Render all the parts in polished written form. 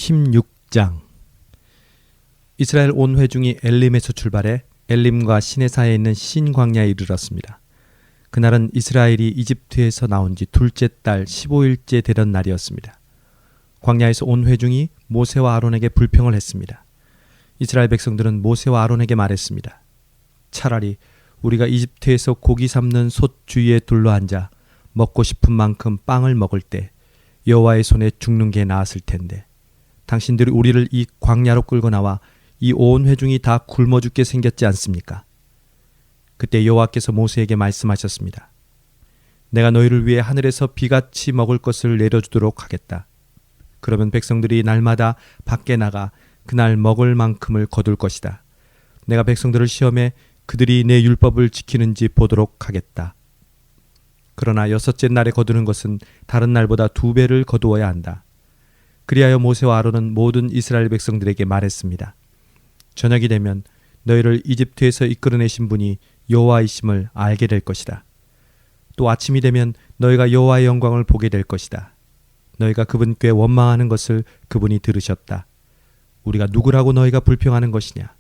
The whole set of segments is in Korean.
16장. 이스라엘 온 회중이 엘림에서 출발해 엘림과 시내 사이에 있는 신 광야에 이르렀습니다. 그날은 이스라엘이 이집트에서 나온 지 둘째 달 15일째 되던 날이었습니다. 광야에서 온 회중이 모세와 아론에게 불평을 했습니다. 이스라엘 백성들은 모세와 아론에게 말했습니다. 차라리 우리가 이집트에서 고기 삶는 솥 주위에 둘러앉아 먹고 싶은 만큼 빵을 먹을 때 여호와의 손에 죽는 게 나았을 텐데 당신들이 우리를 이 광야로 끌고 나와 이 온 회중이 다 굶어 죽게 생겼지 않습니까? 그때 여호와께서 모세에게 말씀하셨습니다. 내가 너희를 위해 하늘에서 비같이 먹을 것을 내려주도록 하겠다. 그러면 백성들이 날마다 밖에 나가 그날 먹을 만큼을 거둘 것이다. 내가 백성들을 시험해 그들이 내 율법을 지키는지 보도록 하겠다. 그러나 여섯째 날에 거두는 것은 다른 날보다 2배를 거두어야 한다. 그리하여 모세와 아론은 모든 이스라엘 백성들에게 말했습니다. 저녁이 되면 너희를 이집트에서 이끌어내신 분이 여호와이심을 알게 될 것이다. 또 아침이 되면 너희가 여호와의 영광을 보게 될 것이다. 너희가 그분께 원망하는 것을 그분이 들으셨다. 우리가 누구라고 너희가 불평하는 것이냐?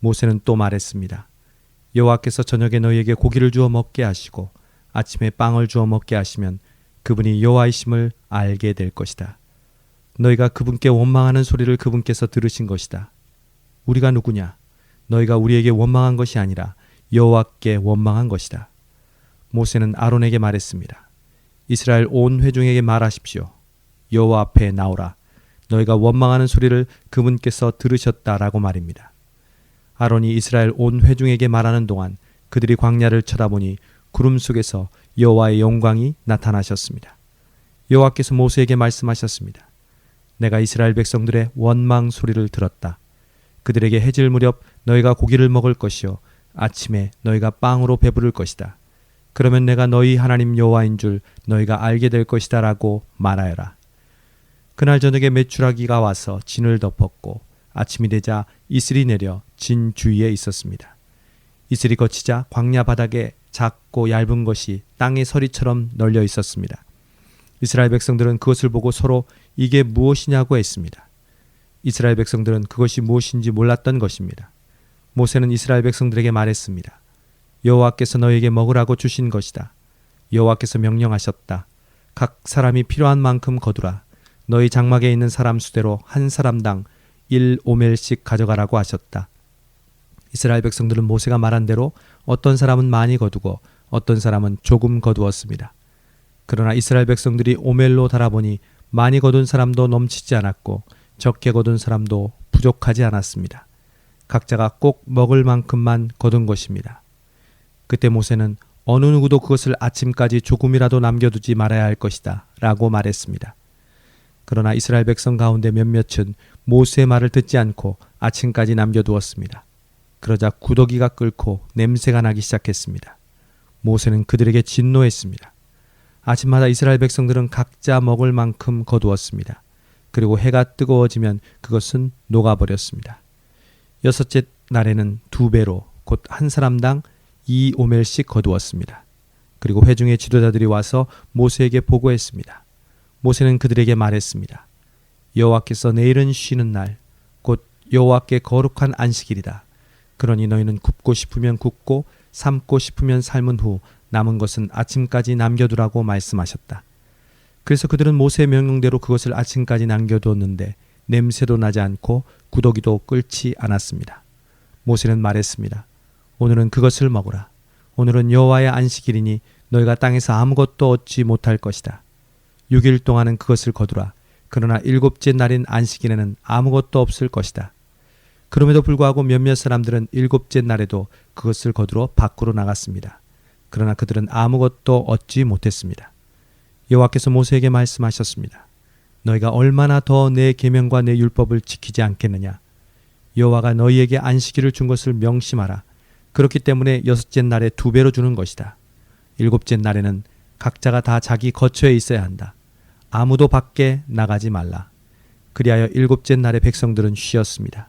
모세는 또 말했습니다. 여호와께서 저녁에 너희에게 고기를 주어 먹게 하시고 아침에 빵을 주어 먹게 하시면 그분이 여호와이심을 알게 될 것이다. 너희가 그분께 원망하는 소리를 그분께서 들으신 것이다. 우리가 누구냐? 너희가 우리에게 원망한 것이 아니라 여호와께 원망한 것이다. 모세는 아론에게 말했습니다. 이스라엘 온 회중에게 말하십시오. 여호와 앞에 나오라. 너희가 원망하는 소리를 그분께서 들으셨다라고 말입니다. 아론이 이스라엘 온 회중에게 말하는 동안 그들이 광야를 쳐다보니 구름 속에서 여호와의 영광이 나타나셨습니다. 여호와께서 모세에게 말씀하셨습니다. 내가 이스라엘 백성들의 원망 소리를 들었다. 그들에게 해질 무렵 너희가 고기를 먹을 것이요 아침에 너희가 빵으로 배부를 것이다. 그러면 내가 너희 하나님 여호와인 줄 너희가 알게 될 것이다 라고 말하여라. 그날 저녁에 메추라기가 와서 진을 덮었고 아침이 되자 이슬이 내려 진 주위에 있었습니다. 이슬이 거치자 광야 바닥에 작고 얇은 것이 땅의 서리처럼 널려 있었습니다. 이스라엘 백성들은 그것을 보고 서로 이게 무엇이냐고 했습니다. 이스라엘 백성들은 그것이 무엇인지 몰랐던 것입니다. 모세는 이스라엘 백성들에게 말했습니다. 여호와께서 너희에게 먹으라고 주신 것이다. 여호와께서 명령하셨다. 각 사람이 필요한 만큼 거두라. 너희 장막에 있는 사람 수대로 한 사람당 1오멜씩 가져가라고 하셨다. 이스라엘 백성들은 모세가 말한 대로 어떤 사람은 많이 거두고 어떤 사람은 조금 거두었습니다. 그러나 이스라엘 백성들이 오멜로 달아보니 많이 거둔 사람도 넘치지 않았고 적게 거둔 사람도 부족하지 않았습니다. 각자가 꼭 먹을 만큼만 거둔 것입니다. 그때 모세는 어느 누구도 그것을 아침까지 조금이라도 남겨두지 말아야 할 것이다 라고 말했습니다. 그러나 이스라엘 백성 가운데 몇몇은 모세의 말을 듣지 않고 아침까지 남겨두었습니다. 그러자 구더기가 끓고 냄새가 나기 시작했습니다. 모세는 그들에게 진노했습니다. 아침마다 이스라엘 백성들은 각자 먹을 만큼 거두었습니다. 그리고 해가 뜨거워지면 그것은 녹아버렸습니다. 여섯째 날에는 2배로 곧 한 사람당 2오멜씩 거두었습니다. 그리고 회중의 지도자들이 와서 모세에게 보고했습니다. 모세는 그들에게 말했습니다. 여호와께서 내일은 쉬는 날, 곧 여호와께 거룩한 안식일이다. 그러니 너희는 굽고 싶으면 굽고 삶고 싶으면 삶은 후 남은 것은 아침까지 남겨두라고 말씀하셨다. 그래서 그들은 모세의 명령대로 그것을 아침까지 남겨두었는데 냄새도 나지 않고 구더기도 끓지 않았습니다. 모세는 말했습니다. 오늘은 그것을 먹으라. 오늘은 여호와의 안식일이니 너희가 땅에서 아무것도 얻지 못할 것이다. 6일 동안은 그것을 거두라. 그러나 7째 날인 안식일에는 아무것도 없을 것이다. 그럼에도 불구하고 몇몇 사람들은 7째 날에도 그것을 거두러 밖으로 나갔습니다. 그러나 그들은 아무것도 얻지 못했습니다. 여호와께서 모세에게 말씀하셨습니다. 너희가 얼마나 더 내 계명과 내 율법을 지키지 않겠느냐. 여호와가 너희에게 안식일을 준 것을 명심하라. 그렇기 때문에 6째 날에 2배로 주는 것이다. 7째 날에는 각자가 다 자기 거처에 있어야 한다. 아무도 밖에 나가지 말라. 그리하여 7째 날에 백성들은 쉬었습니다.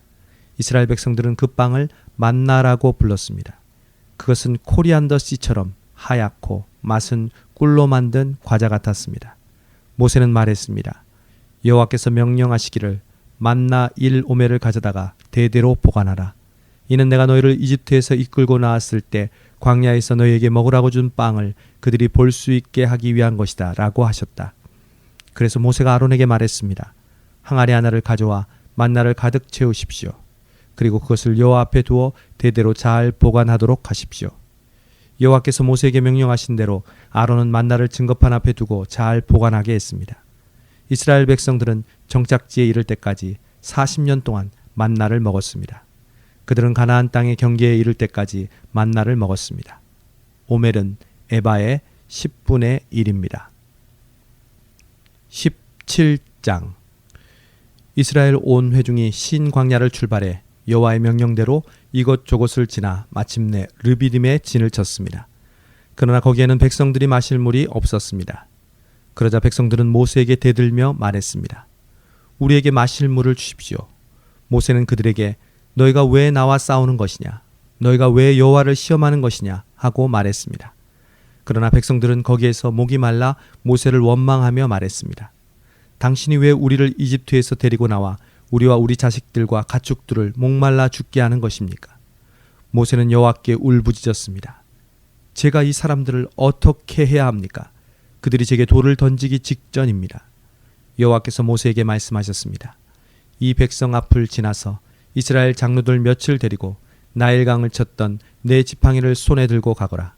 이스라엘 백성들은 그 빵을 만나라고 불렀습니다. 그것은 코리안더 씨처럼 하얗고 맛은 꿀로 만든 과자 같았습니다. 모세는 말했습니다. 여호와께서 명령하시기를 만나 1오멜을 가져다가 대대로 보관하라. 이는 내가 너희를 이집트에서 이끌고 나왔을 때 광야에서 너희에게 먹으라고 준 빵을 그들이 볼 수 있게 하기 위한 것이다 라고 하셨다. 그래서 모세가 아론에게 말했습니다. 항아리 하나를 가져와 만나를 가득 채우십시오. 그리고 그것을 여호와 앞에 두어 대대로 잘 보관하도록 하십시오. 여호와께서 모세에게 명령하신 대로 아론은 만나를 증거판 앞에 두고 잘 보관하게 했습니다. 이스라엘 백성들은 정착지에 이를 때까지 40년 동안 만나를 먹었습니다. 그들은 가나안 땅의 경계에 이를 때까지 만나를 먹었습니다. 오멜은 에바의 10분의 1입니다. 17장 이스라엘 온 회중이 신 광야를 출발해 여호와의 명령대로 이곳저곳을 지나 마침내 르비딤에 진을 쳤습니다. 그러나 거기에는 백성들이 마실 물이 없었습니다. 그러자 백성들은 모세에게 대들며 말했습니다. 우리에게 마실 물을 주십시오. 모세는 그들에게 너희가 왜 나와 싸우는 것이냐? 너희가 왜 여호와를 시험하는 것이냐? 하고 말했습니다. 그러나 백성들은 거기에서 목이 말라 모세를 원망하며 말했습니다. 당신이 왜 우리를 이집트에서 데리고 나와 우리와 우리 자식들과 가축들을 목말라 죽게 하는 것입니까? 모세는 여호와께 울부짖었습니다. 제가 이 사람들을 어떻게 해야 합니까? 그들이 제게 돌을 던지기 직전입니다. 여호와께서 모세에게 말씀하셨습니다. 이 백성 앞을 지나서 이스라엘 장로들 몇을 데리고 나일강을 쳤던 내 지팡이를 손에 들고 가거라.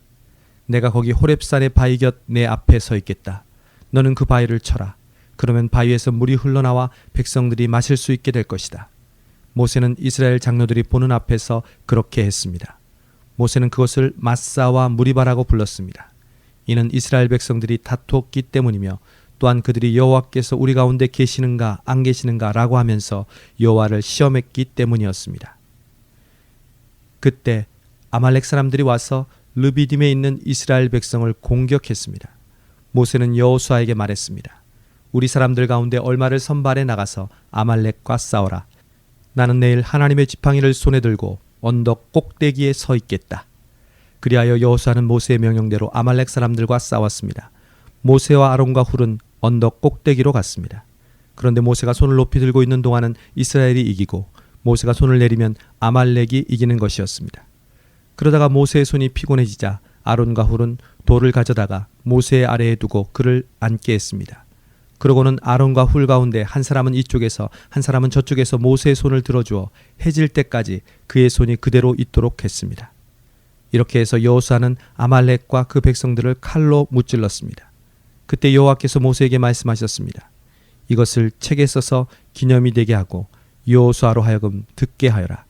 내가 거기 호렙산의 바위 곁 내 앞에 서 있겠다. 너는 그 바위를 쳐라. 그러면 바위에서 물이 흘러나와 백성들이 마실 수 있게 될 것이다. 모세는 이스라엘 장로들이 보는 앞에서 그렇게 했습니다. 모세는 그것을 마사와 무리바라고 불렀습니다. 이는 이스라엘 백성들이 다투었기 때문이며 또한 그들이 여호와께서 우리 가운데 계시는가 안 계시는가 라고 하면서 여호와를 시험했기 때문이었습니다. 그때 아말렉 사람들이 와서 르비딤에 있는 이스라엘 백성을 공격했습니다. 모세는 여호수아에게 말했습니다. 우리 사람들 가운데 얼마를 선발해 나가서 아말렉과 싸워라. 나는 내일 하나님의 지팡이를 손에 들고 언덕 꼭대기에 서 있겠다. 그리하여 여호수아는 모세의 명령대로 아말렉 사람들과 싸웠습니다. 모세와 아론과 훌은 언덕 꼭대기로 갔습니다. 그런데 모세가 손을 높이 들고 있는 동안은 이스라엘이 이기고 모세가 손을 내리면 아말렉이 이기는 것이었습니다. 그러다가 모세의 손이 피곤해지자 아론과 훌은 돌을 가져다가 모세의 아래에 두고 그를 앉게 했습니다. 그러고는 아론과 훌 가운데 한 사람은 이쪽에서 한 사람은 저쪽에서 모세의 손을 들어주어 해질 때까지 그의 손이 그대로 있도록 했습니다. 이렇게 해서 여호수아는 아말렉과 그 백성들을 칼로 무찔렀습니다. 그때 여호와께서 모세에게 말씀하셨습니다. 이것을 책에 써서 기념이 되게 하고 여호수아로 하여금 듣게 하여라.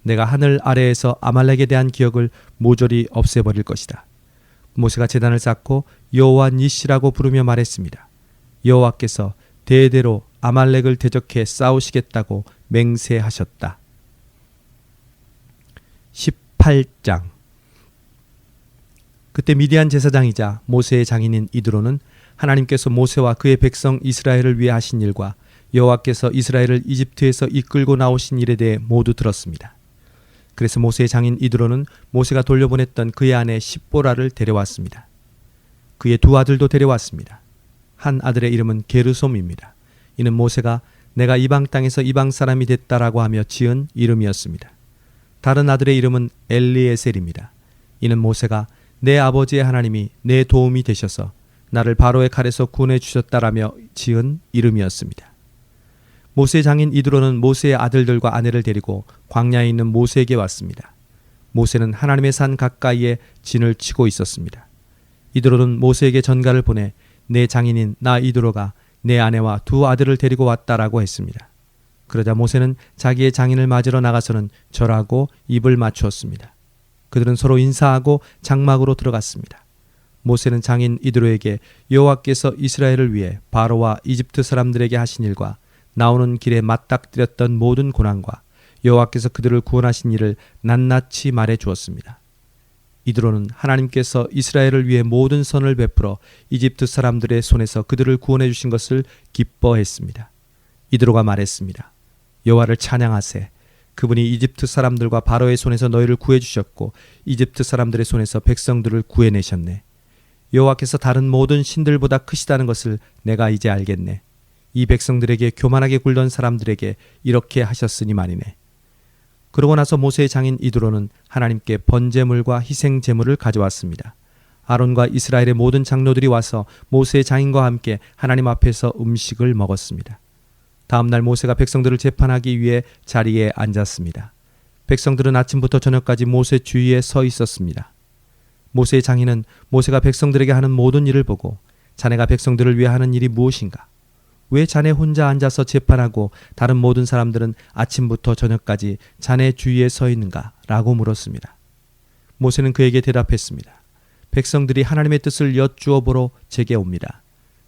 내가 하늘 아래에서 아말렉에 대한 기억을 모조리 없애버릴 것이다. 모세가 제단을 쌓고 여호와 니시라고 부르며 말했습니다. 여호와께서 대대로 아말렉을 대적해 싸우시겠다고 맹세하셨다. 18장 그때 미디안 제사장이자 모세의 장인인 이드로는 하나님께서 모세와 그의 백성 이스라엘을 위해 하신 일과 여호와께서 이스라엘을 이집트에서 이끌고 나오신 일에 대해 모두 들었습니다. 그래서 모세의 장인 이드로는 모세가 돌려보냈던 그의 아내 십보라를 데려왔습니다. 그의 두 아들도 데려왔습니다. 한 아들의 이름은 게르솜입니다. 이는 모세가 내가 이방 땅에서 이방 사람이 됐다라고 하며 지은 이름이었습니다. 다른 아들의 이름은 엘리에셀입니다. 이는 모세가 내 아버지의 하나님이 내 도움이 되셔서 나를 바로의 칼에서 구원해 주셨다라며 지은 이름이었습니다. 모세의 장인 이드로는 모세의 아들들과 아내를 데리고 광야에 있는 모세에게 왔습니다. 모세는 하나님의 산 가까이에 진을 치고 있었습니다. 이드로는 모세에게 전가를 보내 내 장인인 나 이드로가 내 아내와 두 아들을 데리고 왔다라고 했습니다. 그러자 모세는 자기의 장인을 맞으러 나가서는 절하고 입을 맞추었습니다. 그들은 서로 인사하고 장막으로 들어갔습니다. 모세는 장인 이드로에게 여호와께서 이스라엘을 위해 바로와 이집트 사람들에게 하신 일과 나오는 길에 맞닥뜨렸던 모든 고난과 여호와께서 그들을 구원하신 일을 낱낱이 말해 주었습니다. 이드로는 하나님께서 이스라엘을 위해 모든 선을 베풀어 이집트 사람들의 손에서 그들을 구원해 주신 것을 기뻐했습니다. 이드로가 말했습니다. 여호와를 찬양하세. 그분이 이집트 사람들과 바로의 손에서 너희를 구해 주셨고 이집트 사람들의 손에서 백성들을 구해내셨네. 여호와께서 다른 모든 신들보다 크시다는 것을 내가 이제 알겠네. 이 백성들에게 교만하게 굴던 사람들에게 이렇게 하셨으니 말이네. 그러고 나서 모세의 장인 이드로는 하나님께 번제물과 희생 제물을 가져왔습니다. 아론과 이스라엘의 모든 장로들이 와서 모세의 장인과 함께 하나님 앞에서 음식을 먹었습니다. 다음 날 모세가 백성들을 재판하기 위해 자리에 앉았습니다. 백성들은 아침부터 저녁까지 모세 주위에 서 있었습니다. 모세의 장인은 모세가 백성들에게 하는 모든 일을 보고 자네가 백성들을 위해 하는 일이 무엇인가? 왜 자네 혼자 앉아서 재판하고 다른 모든 사람들은 아침부터 저녁까지 자네 주위에 서 있는가? 라고 물었습니다. 모세는 그에게 대답했습니다. 백성들이 하나님의 뜻을 여쭈어 보러 제게 옵니다.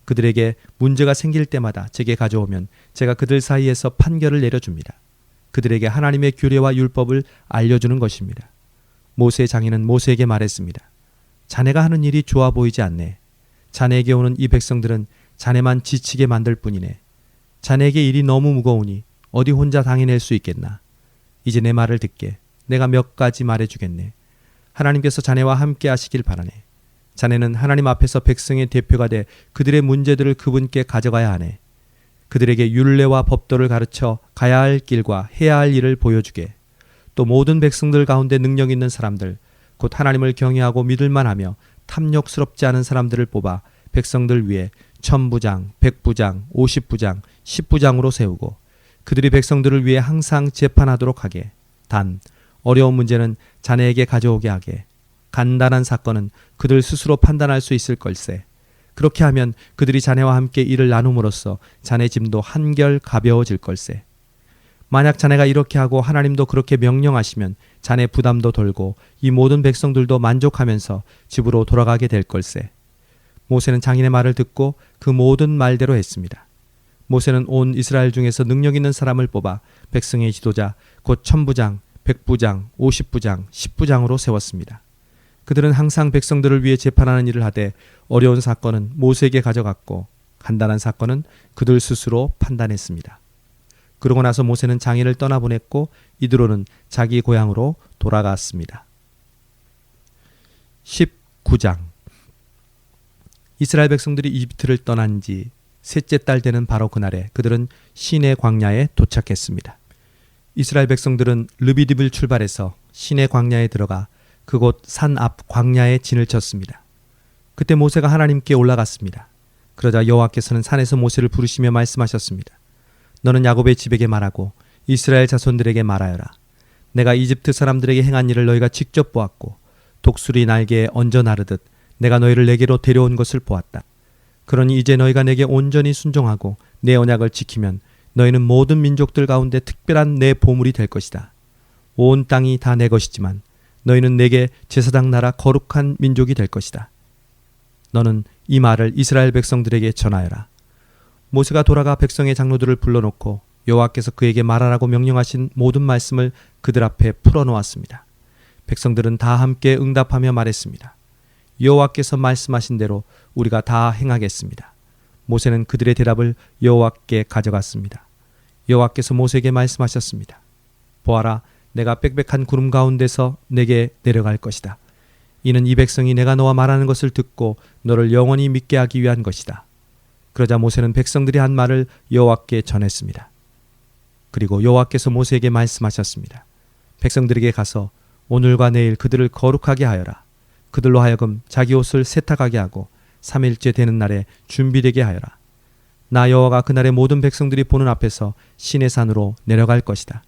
그들에게 문제가 생길 때마다 제게 가져오면 제가 그들 사이에서 판결을 내려줍니다. 그들에게 하나님의 규례와 율법을 알려주는 것입니다. 모세의 장인은 모세에게 말했습니다. 자네가 하는 일이 좋아 보이지 않네. 자네에게 오는 이 백성들은 자네만 지치게 만들 뿐이네. 자네에게 일이 너무 무거우니 어디 혼자 당해낼 수 있겠나. 이제 내 말을 듣게. 내가 몇 가지 말해주겠네. 하나님께서 자네와 함께 하시길 바라네. 자네는 하나님 앞에서 백성의 대표가 돼 그들의 문제들을 그분께 가져가야 하네. 그들에게 율례와 법도를 가르쳐 가야 할 길과 해야 할 일을 보여주게. 또 모든 백성들 가운데 능력 있는 사람들, 곧 하나님을 경외하고 믿을만하며 탐욕스럽지 않은 사람들을 뽑아 백성들 위에 1000부장, 100부장, 50부장, 10부장으로 세우고 그들이 백성들을 위해 항상 재판하도록 하게. 단 어려운 문제는 자네에게 가져오게 하게. 간단한 사건은 그들 스스로 판단할 수 있을 걸세. 그렇게 하면 그들이 자네와 함께 일을 나눔으로써 자네 짐도 한결 가벼워질 걸세. 만약 자네가 이렇게 하고 하나님도 그렇게 명령하시면 자네 부담도 덜고 이 모든 백성들도 만족하면서 집으로 돌아가게 될 걸세. 모세는 장인의 말을 듣고 그 모든 말대로 했습니다. 모세는 온 이스라엘 중에서 능력 있는 사람을 뽑아 백성의 지도자 곧 1000부장, 100부장, 50부장, 10부장으로 세웠습니다. 그들은 항상 백성들을 위해 재판하는 일을 하되 어려운 사건은 모세에게 가져갔고 간단한 사건은 그들 스스로 판단했습니다. 그러고 나서 모세는 장인을 떠나보냈고 이드로는 자기 고향으로 돌아갔습니다. 19장. 이스라엘 백성들이 이집트를 떠난 지 셋째 달 되는 바로 그날에 그들은 시내 광야에 도착했습니다. 이스라엘 백성들은 르비딤을 출발해서 시내 광야에 들어가 그곳 산 앞 광야에 진을 쳤습니다. 그때 모세가 하나님께 올라갔습니다. 그러자 여호와께서는 산에서 모세를 부르시며 말씀하셨습니다. 너는 야곱의 집에게 말하고 이스라엘 자손들에게 말하여라. 내가 이집트 사람들에게 행한 일을 너희가 직접 보았고 독수리 날개에 얹어 나르듯 내가 너희를 내게로 데려온 것을 보았다. 그러니 이제 너희가 내게 온전히 순종하고 내 언약을 지키면 너희는 모든 민족들 가운데 특별한 내 보물이 될 것이다. 온 땅이 다 내 것이지만 너희는 내게 제사장 나라 거룩한 민족이 될 것이다. 너는 이 말을 이스라엘 백성들에게 전하여라. 모세가 돌아가 백성의 장로들을 불러놓고 여호와께서 그에게 말하라고 명령하신 모든 말씀을 그들 앞에 풀어놓았습니다. 백성들은 다 함께 응답하며 말했습니다. 여호와께서 말씀하신 대로 우리가 다 행하겠습니다. 모세는 그들의 대답을 여호와께 가져갔습니다. 여호와께서 모세에게 말씀하셨습니다. 보아라, 내가 빽빽한 구름 가운데서 내게 내려갈 것이다. 이는 이 백성이 내가 너와 말하는 것을 듣고 너를 영원히 믿게 하기 위한 것이다. 그러자 모세는 백성들이 한 말을 여호와께 전했습니다. 그리고 여호와께서 모세에게 말씀하셨습니다. 백성들에게 가서 오늘과 내일 그들을 거룩하게 하여라. 그들로 하여금 자기 옷을 세탁하게 하고 3일째 되는 날에 준비되게 하여라. 나 여호와가 그날의 모든 백성들이 보는 앞에서 시내 산으로 내려갈 것이다.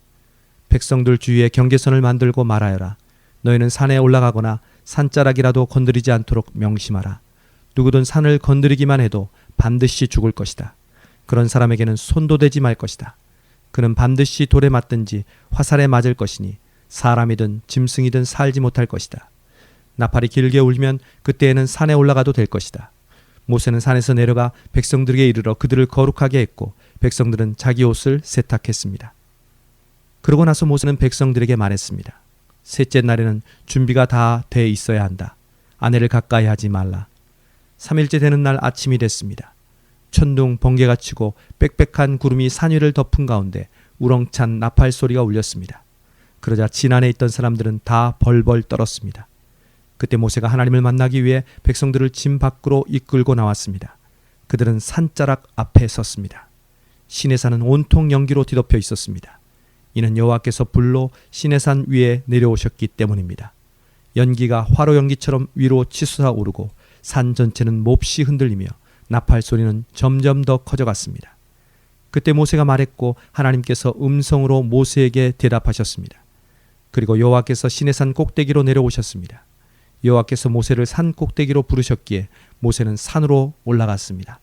백성들 주위에 경계선을 만들고 말하여라. 너희는 산에 올라가거나 산자락이라도 건드리지 않도록 명심하라. 누구든 산을 건드리기만 해도 반드시 죽을 것이다. 그런 사람에게는 손도 대지 말 것이다. 그는 반드시 돌에 맞든지 화살에 맞을 것이니 사람이든 짐승이든 살지 못할 것이다. 나팔이 길게 울리면 그때에는 산에 올라가도 될 것이다. 모세는 산에서 내려가 백성들에게 이르러 그들을 거룩하게 했고 백성들은 자기 옷을 세탁했습니다. 그러고 나서 모세는 백성들에게 말했습니다. 셋째 날에는 준비가 다 돼 있어야 한다. 아내를 가까이 하지 말라. 3일째 되는 날 아침이 됐습니다. 천둥 번개가 치고 빽빽한 구름이 산 위를 덮은 가운데 우렁찬 나팔 소리가 울렸습니다. 그러자 진안에 있던 사람들은 다 벌벌 떨었습니다. 그때 모세가 하나님을 만나기 위해 백성들을 짐 밖으로 이끌고 나왔습니다. 그들은 산자락 앞에 섰습니다. 시내산은 온통 연기로 뒤덮여 있었습니다. 이는 여호와께서 불로 시내산 위에 내려오셨기 때문입니다. 연기가 화로 연기처럼 위로 치솟아 오르고 산 전체는 몹시 흔들리며 나팔 소리는 점점 더 커져갔습니다. 그때 모세가 말했고 하나님께서 음성으로 모세에게 대답하셨습니다. 그리고 여호와께서 시내산 꼭대기로 내려오셨습니다. 여호와께서 모세를 산 꼭대기로 부르셨기에 모세는 산으로 올라갔습니다.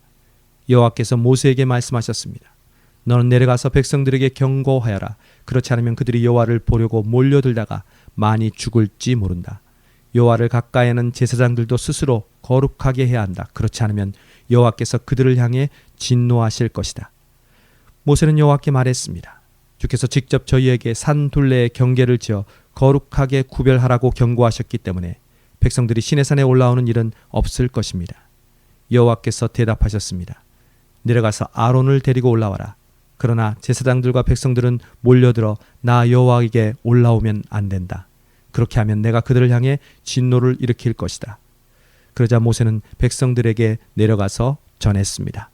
여호와께서 모세에게 말씀하셨습니다. 너는 내려가서 백성들에게 경고하여라. 그렇지 않으면 그들이 여호와를 보려고 몰려들다가 많이 죽을지 모른다. 여호와를 가까이 하는 제사장들도 스스로 거룩하게 해야 한다. 그렇지 않으면 여호와께서 그들을 향해 진노하실 것이다. 모세는 여호와께 말했습니다. 주께서 직접 저희에게 산 둘레에 경계를 지어 거룩하게 구별하라고 경고하셨기 때문에 백성들이 시내산에 올라오는 일은 없을 것입니다. 여호와께서 대답하셨습니다. 내려가서 아론을 데리고 올라와라. 그러나 제사장들과 백성들은 몰려들어 나 여호와에게 올라오면 안 된다. 그렇게 하면 내가 그들을 향해 진노를 일으킬 것이다. 그러자 모세는 백성들에게 내려가서 전했습니다.